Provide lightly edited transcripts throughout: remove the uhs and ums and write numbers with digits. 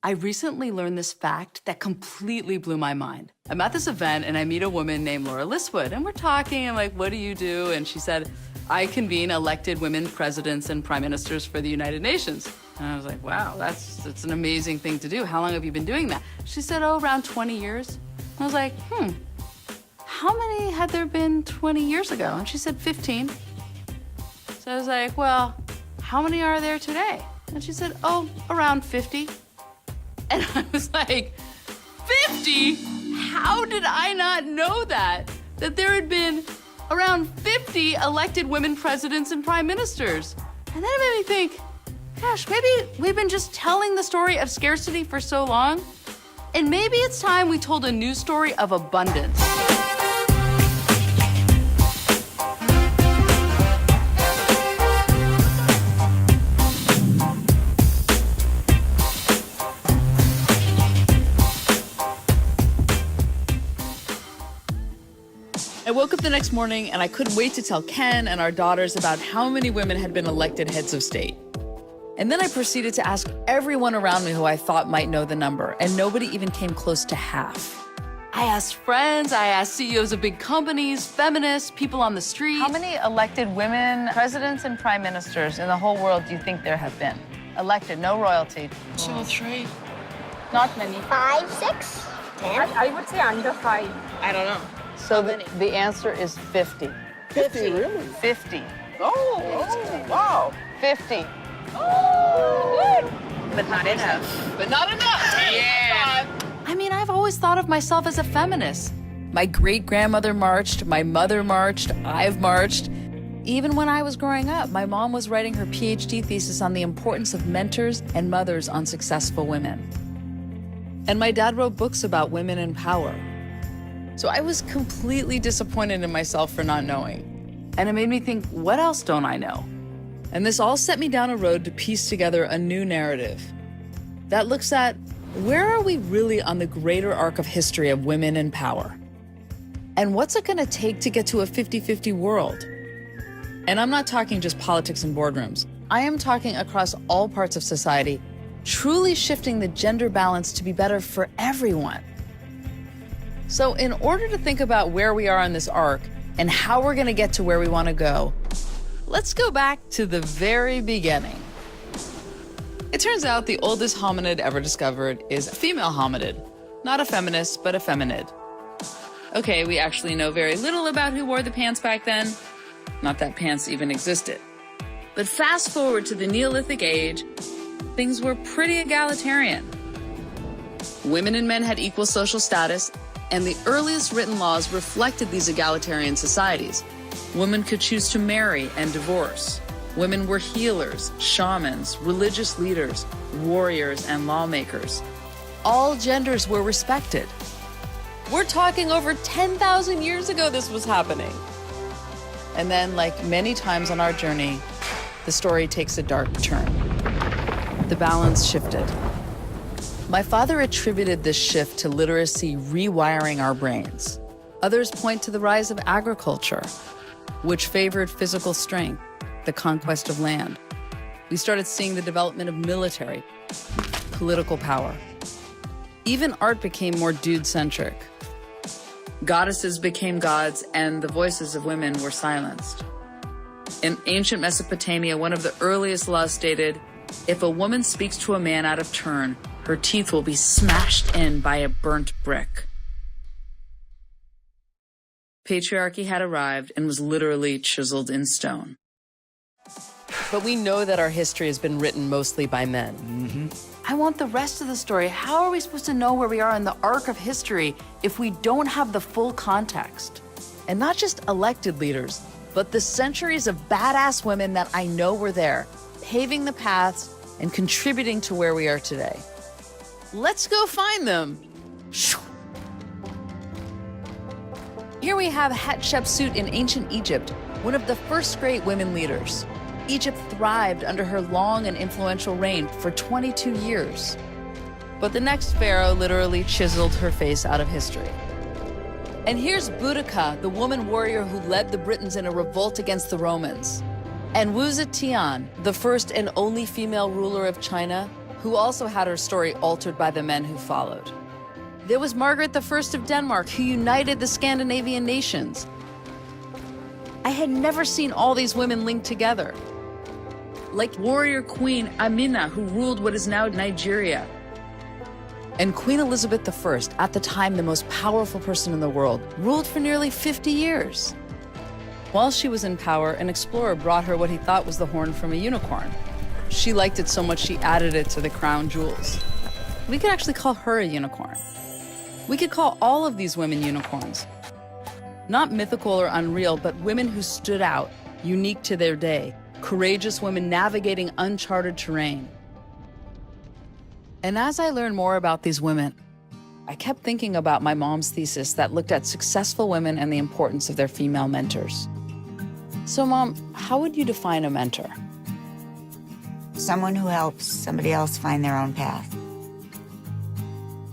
I recently learned this fact that completely blew my mind. I'm at this event and I meet a woman named Laura Listwood, and we're talking. I'm like, what do you do? And she said, I convene elected women presidents and prime ministers for the United Nations. And I was like, wow, that's an amazing thing to do. How long have you been doing that? She said, oh, around 20 years. I was like, how many had there been 20 years ago? And she said 15. So I was like, well, how many are there today? And she said, oh, around 50. And I was like, 50? How did I not know that? That there had been around 50 elected women presidents and prime ministers. And then it made me think, gosh, maybe we've been just telling the story of scarcity for so long, and maybe it's time we told a new story of abundance. I woke up the next morning and I couldn't wait to tell Ken and our daughters about how many women had been elected heads of state. And then I proceeded to ask everyone around me who I thought might know the number, and nobody even came close to half. I asked friends, I asked CEOs of big companies, feminists, people on the street. How many elected women presidents and prime ministers in the whole world do you think there have been? Elected, no royalty. 2 or 3. Not many. 5, 6, 10. I would say under 5. I don't know. So the answer is 50. 50, really? 50. Oh, wow. 50. But not enough. But not enough. Yeah. I mean, I've always thought of myself as a feminist. My great-grandmother marched, my mother marched, I've marched. Even when I was growing up, my mom was writing her PhD thesis on the importance of mentors and mothers on successful women. And my dad wrote books about women in power. So I was completely disappointed in myself for not knowing. And it made me think, what else don't I know? And this all set me down a road to piece together a new narrative that looks at where are we really on the greater arc of history of women in power? And what's it gonna take to get to a 50-50 world? And I'm not talking just politics and boardrooms. I am talking across all parts of society, truly shifting the gender balance to be better for everyone. So in order to think about where we are on this arc and how we're gonna get to where we wanna go, let's go back to the very beginning. It turns out the oldest hominid ever discovered is a female hominid. Not a feminist, but a feminid. Okay, we actually know very little about who wore the pants back then. Not that pants even existed. But fast forward to the Neolithic age, things were pretty egalitarian. Women and men had equal social status, and the earliest written laws reflected these egalitarian societies. Women could choose to marry and divorce. Women were healers, shamans, religious leaders, warriors, and lawmakers. All genders were respected. We're talking over 10,000 years ago this was happening. And then, like many times on our journey, the story takes a dark turn. The balance shifted. My father attributed this shift to literacy rewiring our brains. Others point to the rise of agriculture, which favored physical strength, the conquest of land. We started seeing the development of military, political power. Even art became more dude-centric. Goddesses became gods, and the voices of women were silenced. In ancient Mesopotamia, one of the earliest laws stated, if a woman speaks to a man out of turn, her teeth will be smashed in by a burnt brick. Patriarchy had arrived and was literally chiseled in stone. But we know that our history has been written mostly by men. I want the rest of the story. How are we supposed to know where we are in the arc of history if we don't have the full context? And not just elected leaders, but the centuries of badass women that I know were there, paving the paths and contributing to where we are today. Let's go find them. Here we have Hatshepsut in ancient Egypt, one of the first great women leaders. Egypt thrived under her long and influential reign for 22 years. But the next pharaoh literally chiseled her face out of history. And here's Boudica, the woman warrior who led the Britons in a revolt against the Romans. And Wu Zetian, the first and only female ruler of China, who also had her story altered by the men who followed. There was Margaret I of Denmark, who united the Scandinavian nations. I had never seen all these women linked together. Like warrior queen Amina, who ruled what is now Nigeria. And Queen Elizabeth I, at the time the most powerful person in the world, ruled for nearly 50 years. While she was in power, an explorer brought her what he thought was the horn from a unicorn. She liked it so much she added it to the crown jewels. We could actually call her a unicorn. We could call all of these women unicorns. Not mythical or unreal, but women who stood out, unique to their day, courageous women navigating uncharted terrain. And as I learned more about these women, I kept thinking about my mom's thesis that looked at successful women and the importance of their female mentors. So, Mom, how would you define a mentor? Someone who helps somebody else find their own path.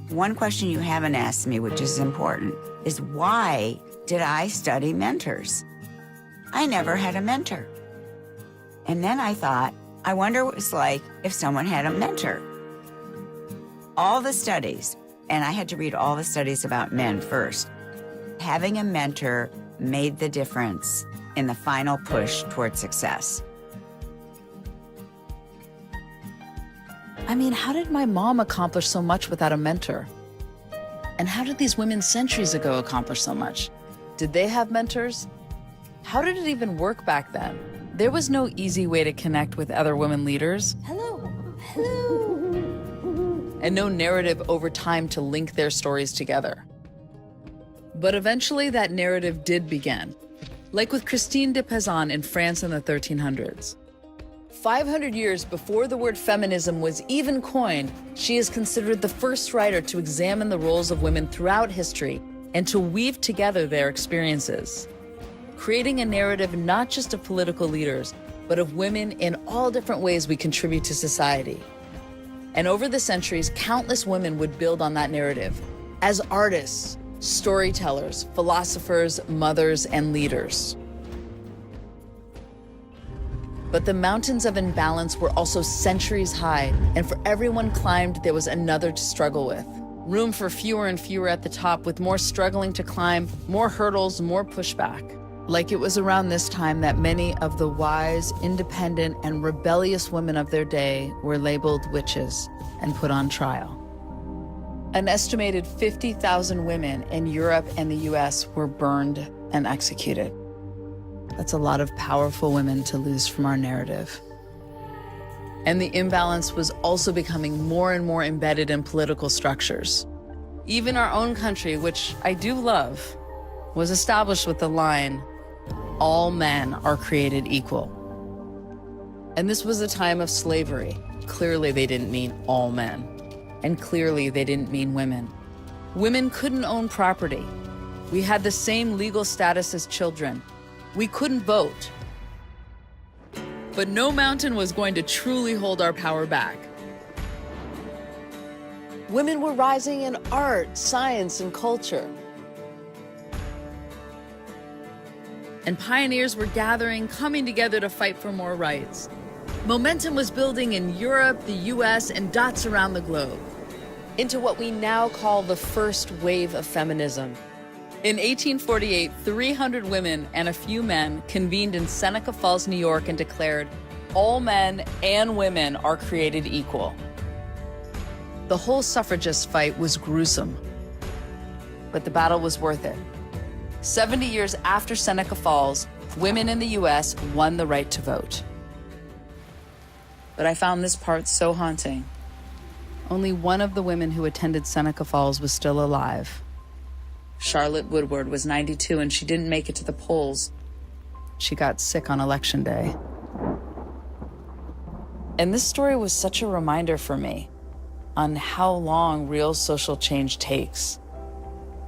One question you haven't asked me, which is important, is why did I study mentors? I never had a mentor. And then I thought, I wonder what it's like if someone had a mentor. All the studies, and I had to read all the studies about men first, having a mentor made the difference in the final push toward success. I mean, how did my mom accomplish so much without a mentor? And how did these women centuries ago accomplish so much? Did they have mentors? How did it even work back then? There was no easy way to connect with other women leaders. Hello. Hello. And no narrative over time to link their stories together. But eventually that narrative did begin, like with Christine de Pizan in France in the 1300s. 500 years before the word feminism was even coined, she is considered the first writer to examine the roles of women throughout history and to weave together their experiences, creating a narrative not just of political leaders, but of women in all different ways we contribute to society. And over the centuries, countless women would build on that narrative as artists, storytellers, philosophers, mothers, and leaders. But the mountains of imbalance were also centuries high, and for everyone climbed, there was another to struggle with. Room for fewer and fewer at the top, with more struggling to climb, more hurdles, more pushback. Like it was around this time that many of the wise, independent, and rebellious women of their day were labeled witches and put on trial. An estimated 50,000 women in Europe and the US were burned and executed. That's a lot of powerful women to lose from our narrative. And the imbalance was also becoming more and more embedded in political structures. Even our own country, which I do love, was established with the line, "All men are created equal." And this was a time of slavery. Clearly they didn't mean all men. And clearly they didn't mean women. Women couldn't own property. We had the same legal status as children. We couldn't vote. But no mountain was going to truly hold our power back. Women were rising in art, science, and culture. And pioneers were gathering, coming together to fight for more rights. Momentum was building in Europe, the US, and dots around the globe, into what we now call the first wave of feminism. In 1848, 300 women and a few men convened in Seneca Falls, New York, and declared, "All men and women are created equal." The whole suffragist fight was gruesome, but the battle was worth it. 70 years after Seneca Falls, women in the US won the right to vote. But I found this part so haunting. Only one of the women who attended Seneca Falls was still alive. Charlotte Woodward was 92 and she didn't make it to the polls. She got sick on election day. And this story was such a reminder for me on how long real social change takes,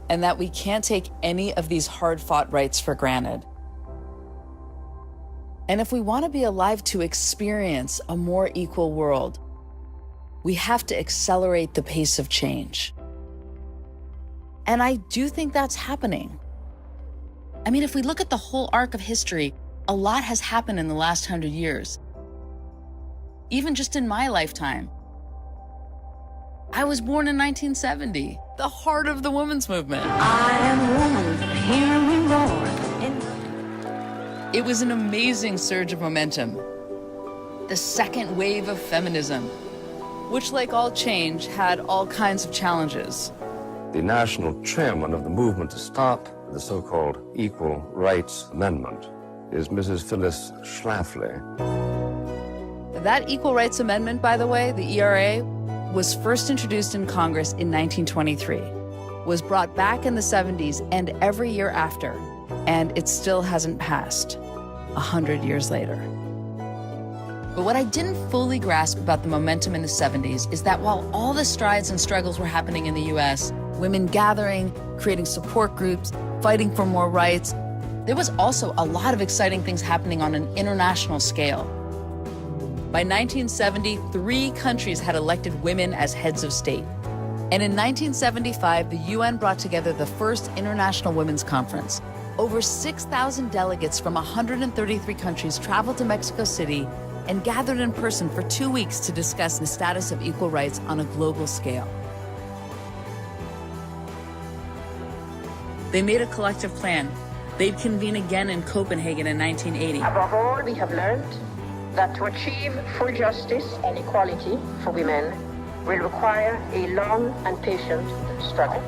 and that we can't take any of these hard-fought rights for granted. And if we want to be alive to experience a more equal world, we have to accelerate the pace of change. And I do think that's happening. I mean, if we look at the whole arc of history, a lot has happened in the last 100 years. Even just in my lifetime. I was born in 1970, the heart of the women's movement. I am woman, hear me roar. It was an amazing surge of momentum. The second wave of feminism, which, like all change, had all kinds of challenges. The national chairman of the movement to stop the so-called Equal Rights Amendment is Mrs. Phyllis Schlafly. That Equal Rights Amendment, by the way, the ERA, was first introduced in Congress in 1923, was brought back in the 70s and every year after, and it still hasn't passed 100 years later. But what I didn't fully grasp about the momentum in the 70s is that while all the strides and struggles were happening in the US, women gathering, creating support groups, fighting for more rights, there was also a lot of exciting things happening on an international scale. By 1970, 3 countries had elected women as heads of state. And in 1975, the UN brought together the first International Women's Conference. Over 6,000 delegates from 133 countries traveled to Mexico City and gathered in person for 2 weeks to discuss the status of equal rights on a global scale. They made a collective plan. They'd convene again in Copenhagen in 1980. Above all, we have learned that to achieve full justice and equality for women will require a long and patient struggle.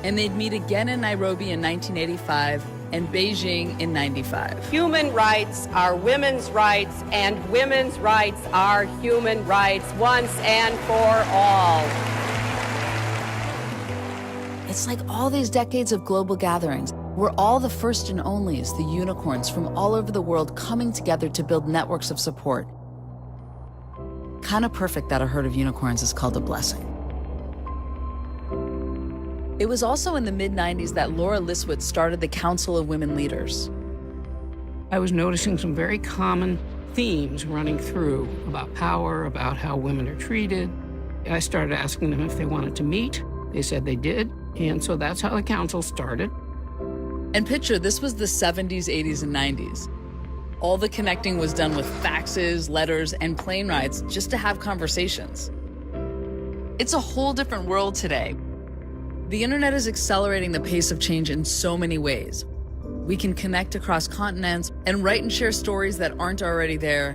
And they'd meet again in Nairobi in 1985 and Beijing in 95. Human rights are women's rights, and women's rights are human rights once and for all. It's like all these decades of global gatherings were all the first and onlys, the unicorns from all over the world coming together to build networks of support. Kind of perfect that a herd of unicorns is called a blessing. It was also in the mid-90s that Laura Liswitz started the Council of Women Leaders. I was noticing some very common themes running through about power, about how women are treated. I started asking them if they wanted to meet. They said they did, and so that's how the council started. And picture, this was the 70s, 80s, and 90s. All the connecting was done with faxes, letters, and plane rides just to have conversations. It's a whole different world today. The internet is accelerating the pace of change in so many ways. We can connect across continents and write and share stories that aren't already there,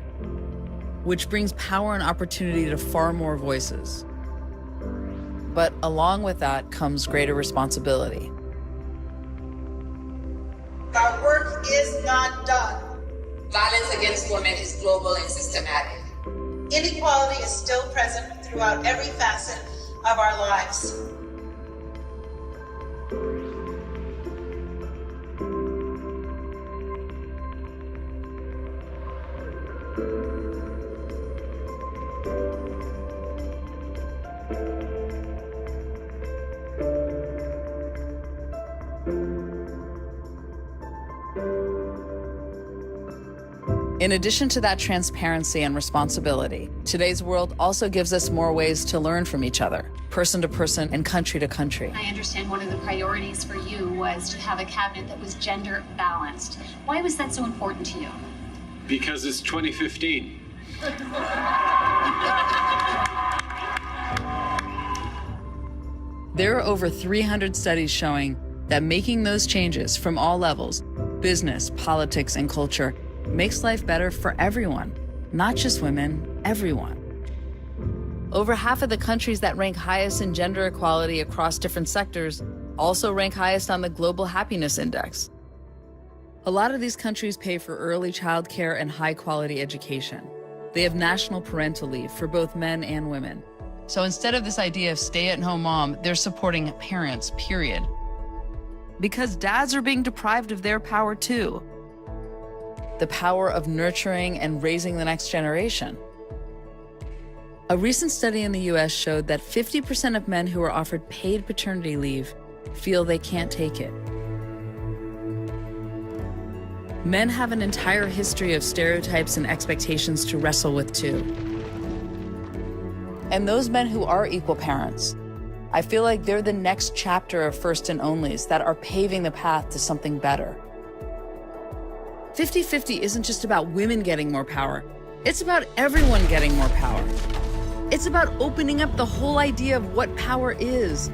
which brings power and opportunity to far more voices. But along with that comes greater responsibility. Our work is not done. Violence against women is global and systematic. Inequality is still present throughout every facet of our lives. In addition to that transparency and responsibility, today's world also gives us more ways to learn from each other, person to person and country to country. I understand one of the priorities for you was to have a cabinet that was gender balanced. Why was that so important to you? Because it's 2015. There are over 300 studies showing that making those changes from all levels, business, politics, and culture, makes life better for everyone, not just women, everyone. Over half of the countries that rank highest in gender equality across different sectors also rank highest on the Global Happiness Index. A lot of these countries pay for early childcare and high-quality education. They have national parental leave for both men and women. So instead of this idea of stay-at-home mom, they're supporting parents, period. Because dads are being deprived of their power too. The power of nurturing and raising the next generation. A recent study in the US showed that 50% of men who are offered paid paternity leave feel they can't take it. Men have an entire history of stereotypes and expectations to wrestle with too. And those men who are equal parents, I feel like they're the next chapter of first and onlys that are paving the path to something better. 50-50 isn't just about women getting more power. It's about everyone getting more power. It's about opening up the whole idea of what power is,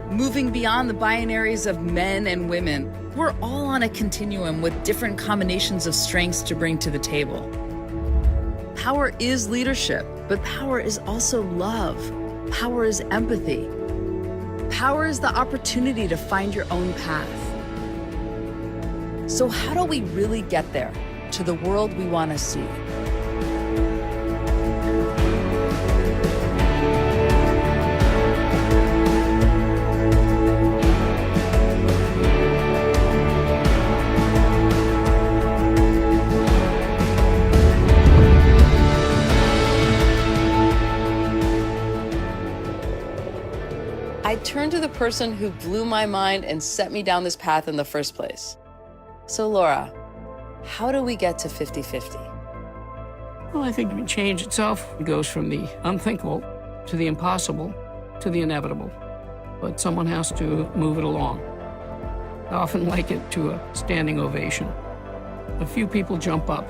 moving beyond the binaries of men and women. We're all on a continuum with different combinations of strengths to bring to the table. Power is leadership, but power is also love. Power is empathy. Power is the opportunity to find your own path. So how do we really get there, to the world we want to see? I turned to the person who blew my mind and set me down this path in the first place. So Laura, how do we get to 50-50? Well, I think change itself goes from the unthinkable to the impossible to the inevitable. But someone has to move it along. I often like it to a standing ovation. A few people jump up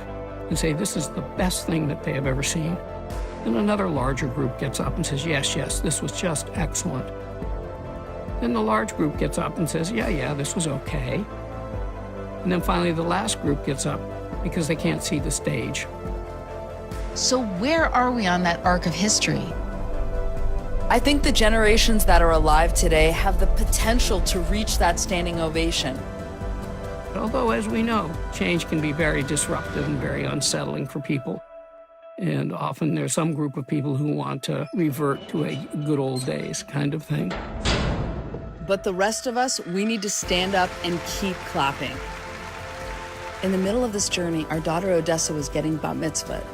and say this is the best thing that they have ever seen. Then another larger group gets up and says, yes, this was just excellent. Then the large group gets up and says, yeah, this was okay. And then finally the last group gets up because they can't see the stage. So where are we on that arc of history? I think the generations that are alive today have the potential to reach that standing ovation. Although, as we know, change can be very disruptive and very unsettling for people. And often there's some group of people who want to revert to a good old days kind of thing. But the rest of us, we need to stand up and keep clapping. In the middle of this journey, our daughter Odessa was getting bat mitzvah.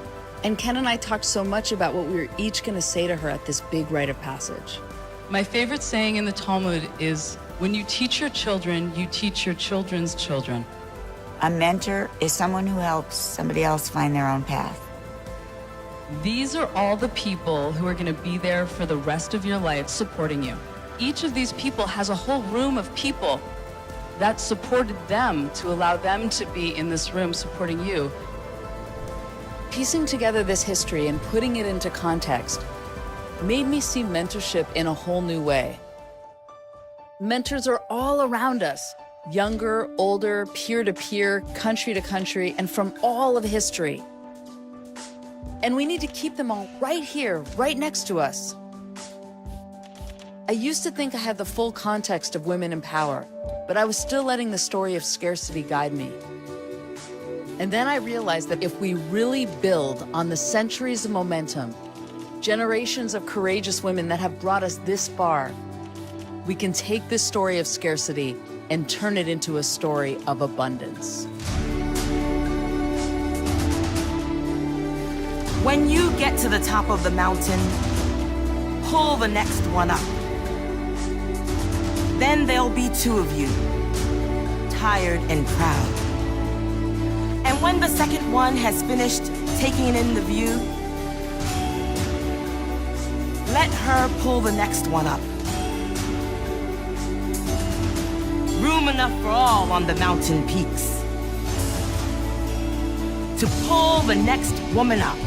And Ken and I talked so much about what we were each going to say to her at this big rite of passage. My favorite saying in the Talmud is, when you teach your children, you teach your children's children. A mentor is someone who helps somebody else find their own path. These are all the people who are going to be there for the rest of your life supporting you. Each of these people has a whole room of people that supported them to allow them to be in this room supporting you. Piecing together this history and putting it into context made me see mentorship in a whole new way. Mentors are all around us, younger, older, peer-to-peer, country-to-country, and from all of history. And we need to keep them all right here, right next to us. I used to think I had the full context of women in power, but I was still letting the story of scarcity guide me. And then I realized that if we really build on the centuries of momentum, generations of courageous women that have brought us this far, we can take this story of scarcity and turn it into a story of abundance. When you get to the top of the mountain, pull the next one up. Then there'll be two of you, tired and proud. And when the second one has finished taking in the view, let her pull the next one up. Room enough for all on the mountain peaks. To pull the next woman up.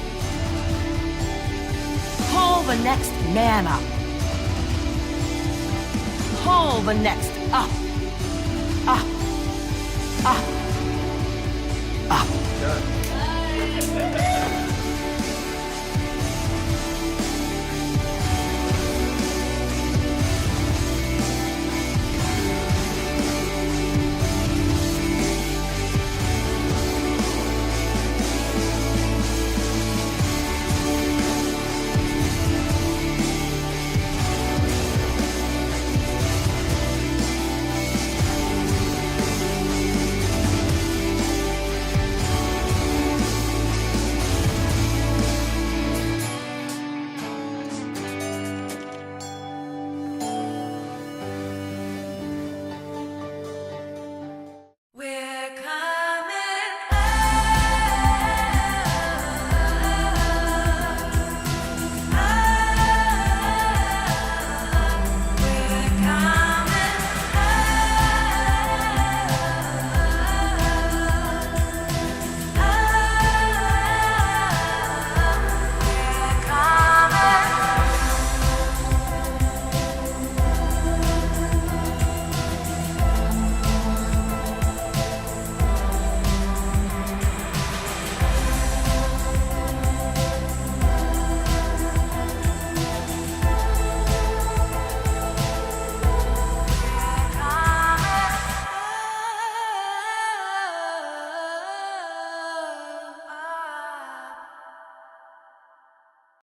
Pull the next man up. Pull the next up. Up. Up. Up.